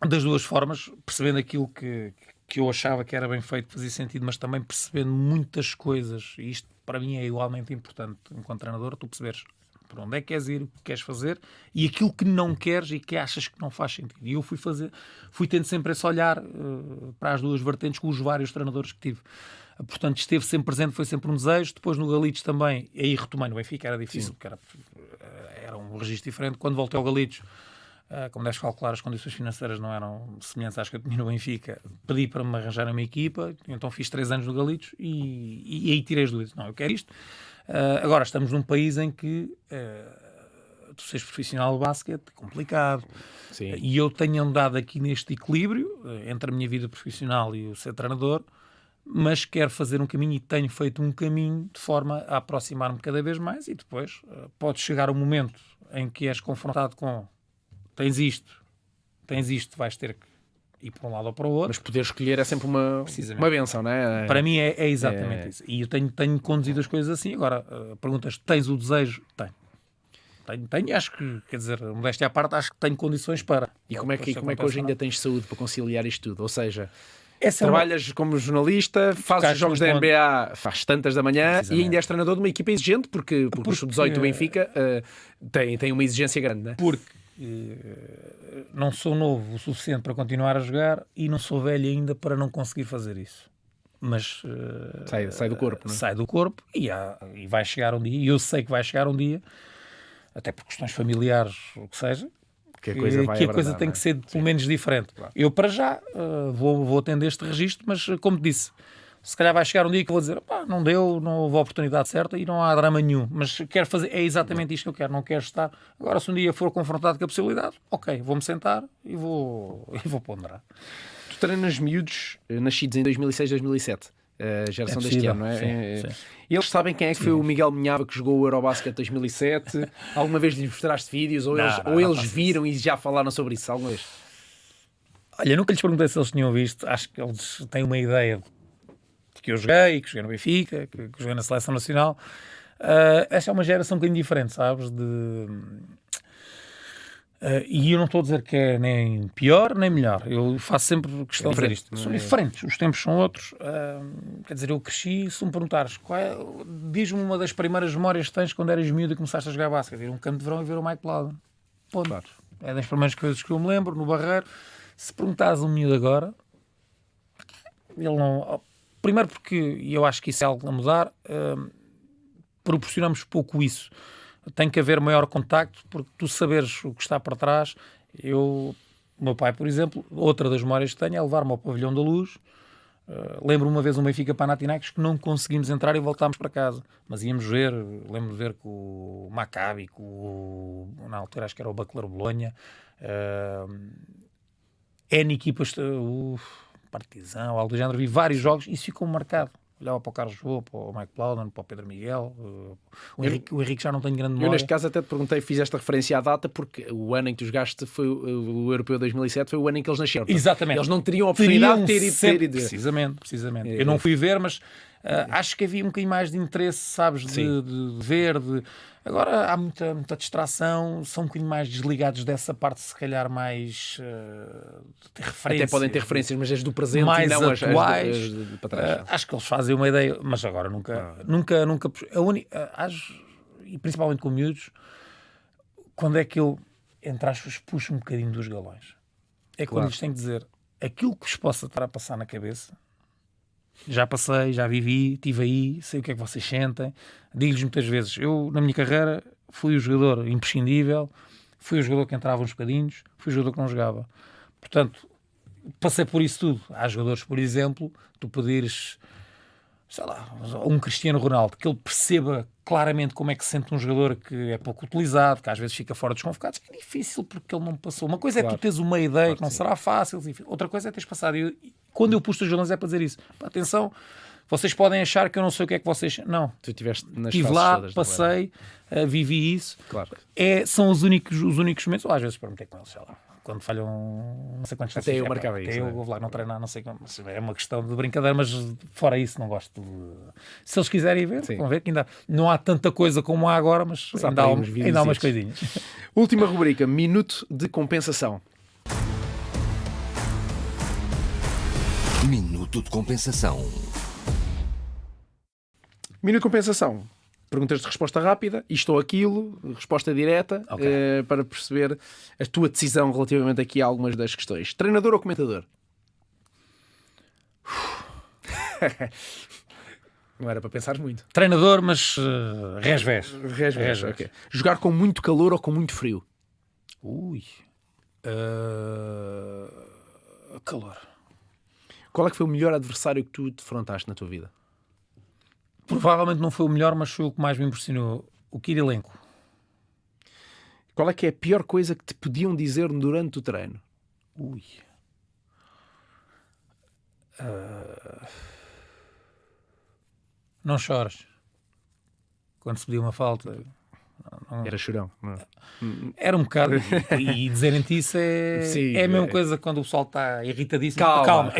das duas formas, percebendo aquilo que eu achava que era bem feito, fazia sentido, mas também percebendo muitas coisas, e isto para mim é igualmente importante enquanto treinador, tu perceberes por onde é que queres ir, o que queres fazer e aquilo que não queres e que achas que não faz sentido. E eu fui tendo sempre esse olhar para as duas vertentes com os vários treinadores que tive. Portanto, esteve sempre presente, foi sempre um desejo. Depois no Galitos também, aí retomei no Benfica, era difícil, porque era um registro diferente. Quando voltei ao Galitos, como deves calcular, as condições financeiras não eram semelhantes às que eu tinha no Benfica, pedi para me arranjar uma equipa, então fiz 3 anos no Galitos e aí tirei as dúvidas. Não, eu quero isto. Agora estamos num país em que tu seres profissional de basquete é complicado. Sim. E eu tenho andado aqui neste equilíbrio entre a minha vida profissional e o ser treinador, mas quero fazer um caminho e tenho feito um caminho de forma a aproximar-me cada vez mais e depois pode chegar um momento em que és confrontado com tens isto, vais ter que ir para um lado ou para o outro. Mas poder escolher é sempre uma benção, não é? Para mim é exatamente isso. E eu tenho conduzido as coisas assim. Agora, perguntas, tens o desejo? Tenho, acho que, quer dizer, modéstia à parte, acho que tenho condições para. E como é que hoje ainda tens saúde para conciliar isto tudo? Ou seja, trabalhas como jornalista, fazes os jogos da NBA, faz tantas da manhã e ainda és treinador de uma equipa exigente, porque o sub-18 do Benfica tem uma exigência grande, não é? Porque não sou novo o suficiente para continuar a jogar e não sou velho ainda para não conseguir fazer isso. Mas sai do corpo, não é? Sai do corpo e vai chegar um dia, e eu sei que vai chegar um dia, até por questões familiares, o que seja, que a coisa tem que ser pelo menos diferente. Claro. Eu para já vou atender este registro, mas como te disse, se calhar vai chegar um dia que eu vou dizer não deu, não houve a oportunidade certa e não há drama nenhum, mas quero fazer, é exatamente isto que eu quero, não quero estar. Agora se um dia for confrontado com a possibilidade, ok, vou-me sentar e vou ponderar. Tu treinas miúdos nascidos em 2006, 2007, geração deste ano, não é? Sim. E eles sabem quem é que foi o Miguel Minhava que jogou o Eurobasket 2007? Alguma vez lhes mostraste vídeos? Ou eles viram isso. E já falaram sobre isso alguma vez? Olha, nunca lhes perguntei se eles tinham visto, acho que eles têm uma ideia de que eu joguei, que joguei no Benfica, que joguei na Seleção Nacional. Esta é uma geração um bocadinho diferente, sabes? E eu não estou a dizer que é nem pior nem melhor. Eu faço sempre questão de dizer isto. São diferentes, os tempos são outros. Quer dizer, eu cresci, se me perguntares, diz-me uma das primeiras memórias que tens quando eras miúdo e começaste a jogar basquete. Ir a um campo de verão e ver o Mike Plowden. Ponto. Claro. É das primeiras coisas que eu me lembro, no Barreiro. Se perguntares a um miúdo agora, ele não... Primeiro porque, e eu acho que isso é algo a mudar, proporcionamos pouco isso. Tem que haver maior contacto, porque tu saberes o que está para trás. O meu pai, por exemplo, outra das memórias que tenho é levar-me ao Pavilhão da Luz. Lembro uma vez um Benfica Panathinaikos que não conseguimos entrar e voltámos para casa. Mas íamos ver, lembro de ver com o Maccabi, na altura acho que era o Butler Bolonha, N equipas, o Partizão, algo do género, vi vários jogos e isso ficou marcado. Olhava para o Carlos João, para o Mike Plowden, para o Pedro Miguel, o Henrique já não tenho grande memória. Eu neste caso até te perguntei, fiz esta referência à data porque o ano em que tu jogaste foi o Europeu 2007, foi o ano em que eles nasceram. Exatamente. Eles não teriam a oportunidade de ter ido. Precisamente. Eu não fui ver, mas acho que havia um bocadinho mais de interesse, sabes, de ver. Agora há muita distração, são um bocadinho mais desligados dessa parte, se calhar mais de referências. Até podem ter referências, mas as do presente mais e não atuais. as de para trás. Acho que eles fazem uma ideia, mas agora nunca e principalmente com miúdos, quando é que eu entre aspas, puxo um bocadinho dos galões. É quando Claro. lhes tenho que dizer aquilo que vos possa estar a passar na cabeça. Já passei, já vivi, estive aí, sei o que é que vocês sentem. Digo-lhes muitas vezes, eu na minha carreira fui o jogador imprescindível, fui o jogador que entrava uns bocadinhos, fui o jogador que não jogava. Portanto, passei por isso tudo. Há jogadores, por exemplo, tu pedires, sei lá, um Cristiano Ronaldo, que ele perceba claramente como é que se sente um jogador que é pouco utilizado, que às vezes fica fora dos convocados. É difícil porque ele não passou. Uma coisa é Claro. tu teres uma ideia que não que sim. será fácil, enfim. Outra coisa é teres passado. Quando eu puxo os jornais é para dizer isso. Pá, atenção, vocês podem achar que eu não sei o que é que vocês... Não. Tu estiveste nas Estive fases lá, todas da Leva. passei, vivi isso. Claro. São os únicos momentos, ou às vezes para meter com eles, sei lá, quando falham não sei quantos Até eu lances, marcava até isso, eu não é? vou lá não treinar, não sei como, é uma questão de brincadeira, mas fora isso não gosto se eles quiserem ver, Sim. vão ver que ainda não há tanta coisa como há agora, mas Mas há ainda, para há, aí uns ainda há umas videozitos. coisinhas. Última rubrica, minuto de compensação. Minuto de compensação. Minuto de compensação. Perguntas de resposta rápida, isto ou aquilo, resposta direta, Ok. para perceber a tua decisão relativamente aqui a algumas das questões. Treinador ou comentador? Não era para pensar muito. Treinador, mas resvés. Resvés, ok. Jogar com muito calor ou com muito frio? Ui. Calor. Qual é que foi o melhor adversário que tu defrontaste na tua vida? Provavelmente não foi o melhor, mas foi o que mais me impressionou. O Kirilenko. Qual é que é a pior coisa que te podiam dizer durante o treino? Ui. Não chores. Quando se pedia uma falta. Era chorão. Não é? Era um bocado. E dizerem-te isso Sim, é a mesma é. coisa quando o pessoal está irritadíssimo. Calma.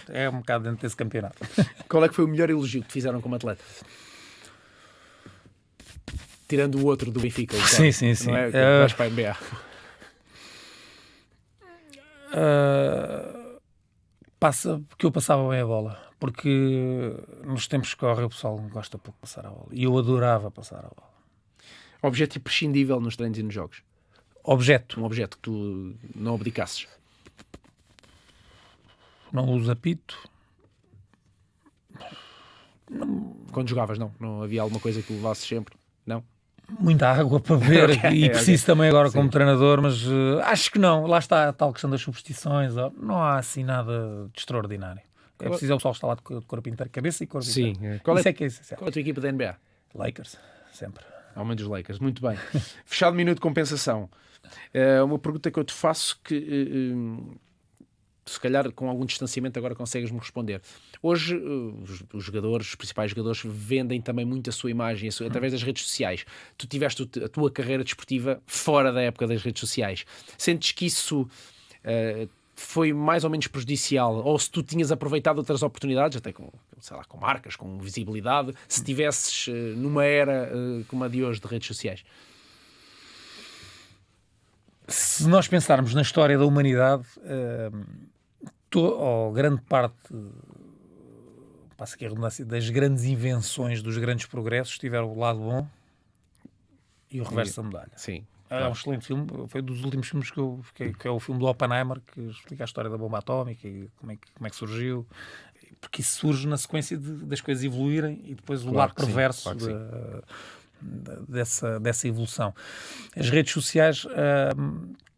É um bocado dentro desse campeonato. Qual é que foi o melhor elogio que te fizeram como atleta? Tirando o outro do Benfica. o Sim, Tony, sim, sim. Não é? Que vais para a NBA. Que eu passava bem a bola. Porque nos tempos que corre o pessoal gosta pouco de passar a bola. E eu adorava passar a bola. Objeto imprescindível nos treinos e nos jogos. Objeto. Um objeto que tu não abdicasses. Não uso apito. Quando jogavas, não? Não havia alguma coisa que levasses sempre? Não? Muita água para beber e preciso também agora Sim. como treinador, mas acho que não. Lá está a tal questão das superstições. Não há assim nada de extraordinário. É preciso o pessoal estar lá de corpo inteiro, cabeça e corpo Sim. inteiro. Qual Isso é, é que é essencial. qual é a tua equipa da NBA? Lakers, sempre. Ao menos os Lakers. Muito bem. Fechado minuto de compensação. Uma pergunta que eu te faço que se calhar com algum distanciamento agora consegues-me responder. Hoje os jogadores, os principais jogadores vendem também muito a sua imagem através das redes sociais. Tu tiveste a tua carreira desportiva fora da época das redes sociais. Sentes que isso foi mais ou menos prejudicial? Ou se tu tinhas aproveitado outras oportunidades, até com, sei lá, com marcas, com visibilidade, se tivesses numa era como a de hoje de redes sociais? Se nós pensarmos na história da humanidade, ou grande parte, passa aqui a redundância, das grandes invenções, dos grandes progressos, tiveram o lado bom e o reverso da medalha. Sim. É um excelente filme, foi dos últimos filmes que é o filme do Oppenheimer, que explica a história da bomba atómica e como é que surgiu, porque isso surge na sequência das coisas evoluírem e depois o lado perverso dessa evolução. As redes sociais,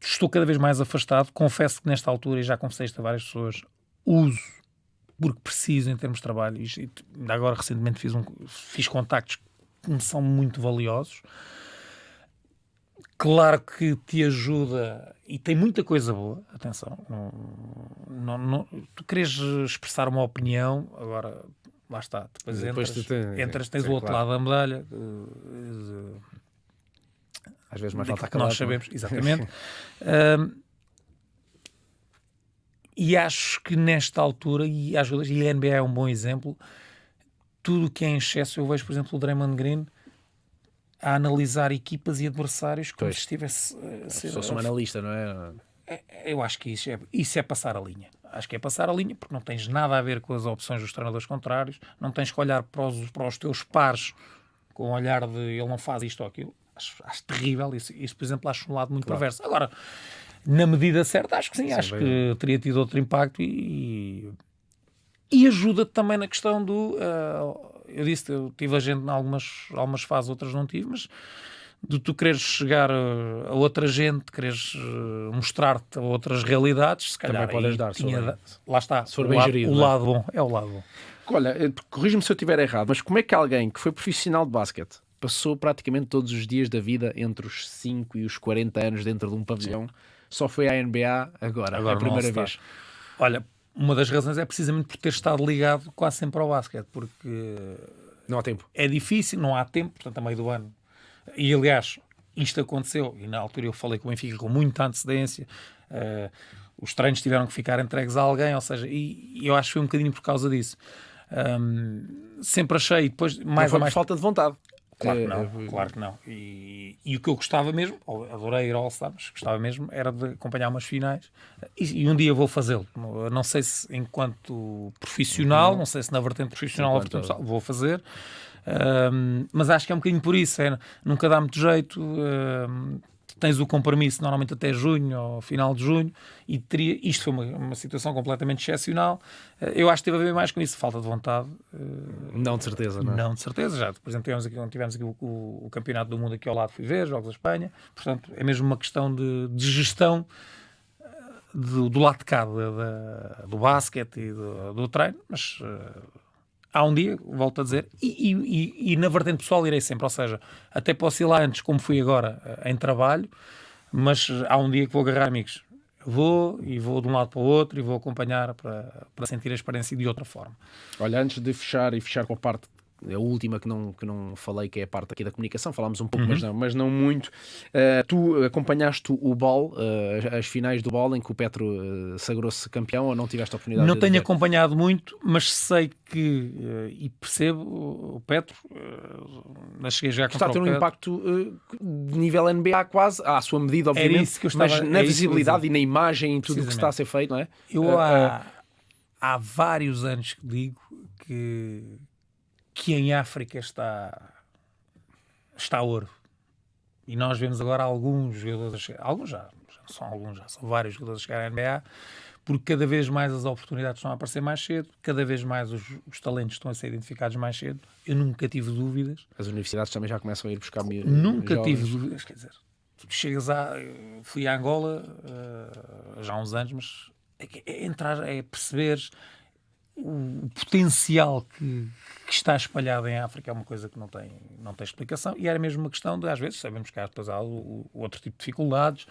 estou cada vez mais afastado, confesso que nesta altura, e já confessei isto a várias pessoas, uso porque preciso em termos de trabalho, e ainda agora recentemente fiz contactos que me são muito valiosos. Claro que te ajuda e tem muita coisa boa, atenção, tu queres expressar uma opinião, agora lá está, depois tens o outro lado da medalha, Às vezes mais falta que nós sabemos, exatamente. E acho que nesta altura, e a NBA é um bom exemplo, tudo o que é em excesso, eu vejo, por exemplo, o Draymond Green a analisar equipas e adversários como se estivesse a ser... Se fosse um analista, não é? Eu acho que isso é passar a linha. Acho que é passar a linha porque não tens nada a ver com as opções dos treinadores contrários, não tens que olhar para os teus pares com o olhar de ele não faz isto ou aquilo. Acho terrível. Isso, por exemplo, acho um lado muito perverso. Agora, na medida certa, acho que sim. Acho que teria tido outro impacto e ajuda-te também na questão do... eu tive agente em algumas fases, outras não tive, mas de tu quereres chegar a outra gente, queres mostrar-te a outras realidades, se calhar Também pode ajudar, lá está, se for bem gerido, o não é? lado bom, é o lado bom. Olha, corrige-me se eu estiver errado, mas como é que alguém que foi profissional de basquete passou praticamente todos os dias da vida entre os 5 e os 40 anos dentro de um pavilhão, só foi à NBA agora a no primeira All-Star. vez? Olha, uma das razões é precisamente por ter estado ligado quase sempre ao basquete, porque Não há tempo. é difícil, não há tempo, portanto, a meio do ano. E, aliás, isto aconteceu, e na altura eu falei com o Benfica com muita antecedência, os treinos tiveram que ficar entregues a alguém, ou seja, e eu acho que foi um bocadinho por causa disso. Sempre achei, depois, mais Não ou foi mais... por falta de vontade. Claro que não. E o que eu gostava mesmo, adorei ir ao All-Star, mas gostava mesmo, era de acompanhar umas finais. E um dia vou fazê-lo. Não sei se enquanto profissional, não sei se na vertente profissional ou vertente pessoal, vou fazer. Mas acho que é um bocadinho por isso. Nunca dá muito jeito. Tens o compromisso normalmente até junho ou final de junho e isto foi uma situação completamente excepcional. Eu acho que teve a ver mais com isso, falta de vontade. Não de certeza, não é? Não de certeza, já. Por exemplo, tivemos aqui o Campeonato do Mundo aqui ao lado, fui ver, Jogos da Espanha. Portanto, é mesmo uma questão de gestão do lado de cá do basquete e do treino, mas... há um dia, volto a dizer, e na vertente pessoal irei sempre, ou seja, até posso ir lá antes, como fui agora, em trabalho, mas há um dia que vou agarrar amigos. Vou de um lado para o outro e vou acompanhar para sentir a experiência de outra forma. Olha, antes de fechar com a parte, a última que não falei, que é a parte aqui da comunicação, falámos um pouco, mas não muito. Tu acompanhaste o BAL, as finais do BAL, em que o Petro sagrou-se campeão, ou não tiveste a oportunidade Não de tenho ver? acompanhado muito, mas sei que, e percebo, o Petro, cheguei a jogar Está a ter contra um o Petro. impacto de nível NBA quase, à sua medida, Era obviamente, isso que eu mas estava- na é isso que eu ia visibilidade dizer. e na imagem e tudo o que está a ser feito, não é? Eu há vários anos que digo que em África está ouro. E nós vemos agora alguns jogadores a chegar, alguns já são vários jogadores a chegar à NBA, porque cada vez mais as oportunidades estão a aparecer mais cedo, cada vez mais os talentos estão a ser identificados mais cedo. Eu nunca tive dúvidas. As universidades também já começam a ir buscar Nunca jovens. tive dúvidas, quer dizer, tu chegas fui a Angola já há uns anos, mas entrar, perceberes o potencial que está espalhado em África é uma coisa que não tem explicação, e era mesmo uma questão de, às vezes, sabemos que depois há o outro tipo de dificuldades,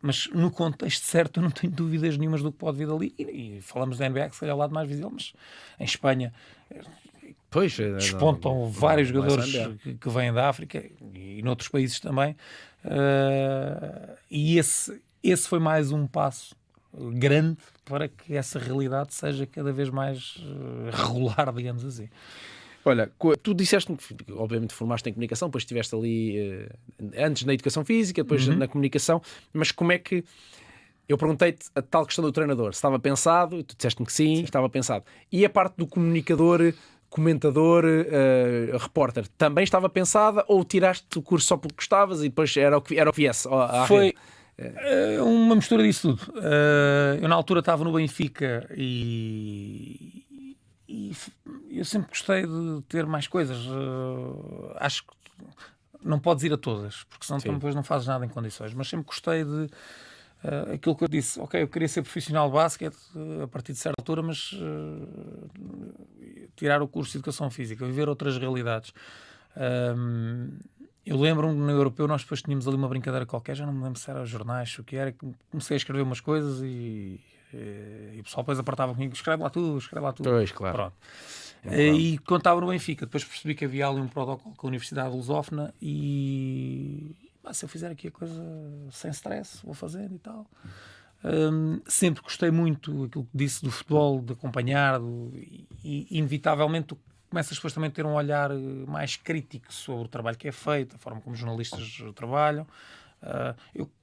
mas no contexto certo eu não tenho dúvidas nenhumas do que pode vir dali, e falamos da NBA, que se calhar é o lado mais visível, mas em Espanha Pois, despontam vários não vai jogadores ser que vêm da África e noutros países também, e esse foi mais um passo grande para que essa realidade seja cada vez mais regular, digamos assim. Olha, tu disseste-me que obviamente formaste em comunicação, depois estiveste ali antes na educação física, depois na comunicação, mas como é que... Eu perguntei-te a tal questão do treinador, se estava pensado, tu disseste-me que sim, estava pensado. E a parte do comunicador, comentador, repórter, também estava pensada, ou tiraste o curso só porque gostavas e depois era o que viesse à Foi rede? uma mistura disso tudo. Eu na altura estava no Benfica e eu sempre gostei de ter mais coisas. Acho que não podes ir a todas, porque senão depois não fazes nada em condições, mas sempre gostei de aquilo que eu disse. Ok, eu queria ser profissional de basquete a partir de certa altura, mas tirar o curso de Educação Física, viver outras realidades. Eu lembro-me, no Europeu, nós depois tínhamos ali uma brincadeira qualquer, já não me lembro se era os jornais, o que era, comecei a escrever umas coisas e o pessoal depois apartava comigo, escreve lá tudo. Pois, claro. Pronto. E quando estava no Benfica, depois percebi que havia ali um protocolo com a Universidade Lusófona e se eu fizer aqui a coisa sem stress, vou fazer e tal. Sempre gostei muito aquilo que disse do futebol, de acompanhar, e inevitavelmente tu começas depois também a ter um olhar mais crítico sobre o trabalho que é feito, a forma como os jornalistas trabalham.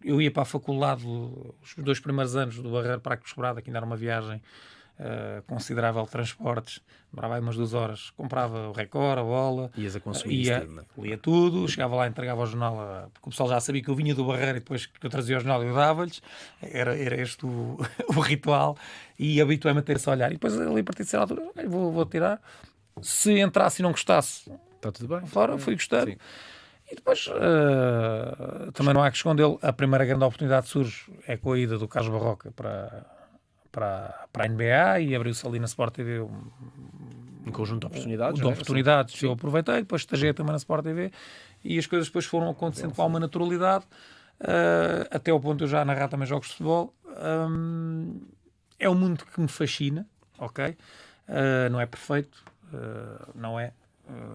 Eu ia para a faculdade os 2 primeiros anos do Barreiro para a Quebrada, que ainda era uma viagem considerável de transportes, demorava aí umas 2 horas, comprava o Record, a bola, Ias a consumir isso tudo, não é? lia tudo, chegava lá, entregava o jornal, porque o pessoal já sabia que eu vinha do Barreiro e depois que eu trazia o jornal eu dava-lhes, era este o ritual, e habituei-me a ter esse olhar. E depois ali a partir de certa altura, "Olha, vou tirar, se entrasse e não gostasse, Está tudo bem? fora, fui gostando. Sim. E depois, também não há que escondê-lo, a primeira grande oportunidade surge é com a ida do Carlos Barroca para a NBA, e abriu-se ali na Sport TV Um conjunto de oportunidades. de não é? oportunidades. Sim. Eu aproveitei, depois estagiei também na Sport TV, e as coisas depois foram acontecendo com alguma naturalidade, até ao ponto de eu já narrar também jogos de futebol. É um mundo que me fascina, ok? Não é perfeito, não é.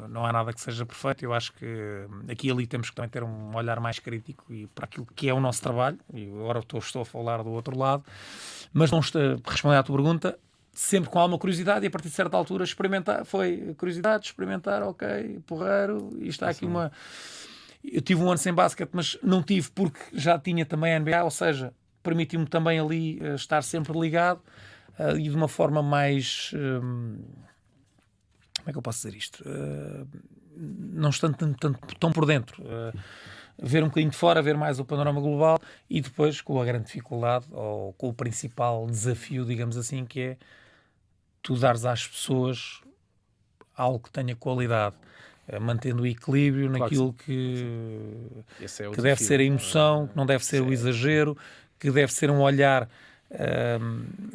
Não há nada que seja perfeito. Eu acho que aqui e ali temos que também ter um olhar mais crítico e para aquilo que é o nosso trabalho, e agora estou a falar do outro lado, mas não estou a responder à tua pergunta, sempre com alguma curiosidade, e a partir de certa altura experimentar, foi curiosidade, experimentar, ok, porreiro, e está aqui uma... Eu tive um ano sem basquete, mas não tive porque já tinha também a NBA, ou seja, permitiu-me também ali estar sempre ligado, e de uma forma mais... como é que eu posso dizer isto? Não estando tão por dentro. Ver um bocadinho de fora, ver mais o panorama global, e depois com a grande dificuldade, ou com o principal desafio, digamos assim, que é tu dares às pessoas algo que tenha qualidade, mantendo o equilíbrio naquilo Esse é o que deve desafio. ser a emoção, que não deve ser o exagero, que deve ser um olhar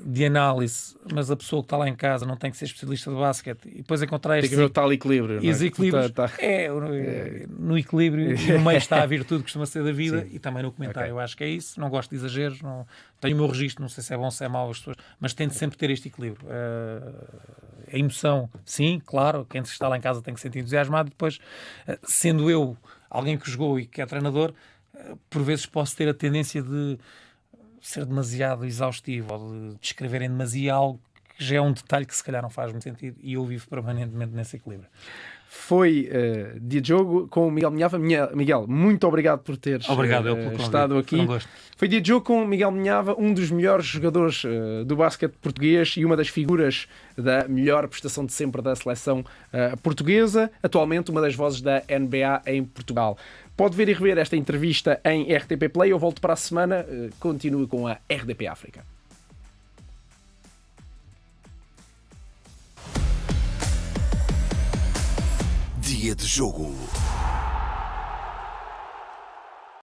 de análise, mas a pessoa que está lá em casa não tem que ser especialista de basquete, e depois encontrar Tem que estes haver o tal equilíbrio. não é? equilíbrios. Tá. No equilíbrio, e no meio está a virtude, costuma ser da vida. Sim. E também no comentário. Ok. Eu acho que é isso. Não gosto de exageros, não... tenho o meu registro, não sei se é bom ou se é mau, as pessoas, mas tento sempre ter este equilíbrio. A emoção, sim, claro, quem está lá em casa tem que se sentir entusiasmado. Depois, sendo eu alguém que jogou e que é treinador, por vezes posso ter a tendência de ser demasiado exaustivo, ou de descrever em demasia algo que já é um detalhe que se calhar não faz muito sentido, e eu vivo permanentemente nesse equilíbrio. Foi dia de jogo com o Miguel Minhava. Miguel, muito obrigado por teres Obrigado eu pelo convite. estado aqui. Foi um gosto. Foi dia de jogo com o Miguel Minhava, um dos melhores jogadores do basquete português e uma das figuras da melhor prestação de sempre da seleção portuguesa, atualmente uma das vozes da NBA em Portugal. Pode ver e rever esta entrevista em RTP Play. Eu volto para a semana. Continue com a RDP África. Dia de jogo.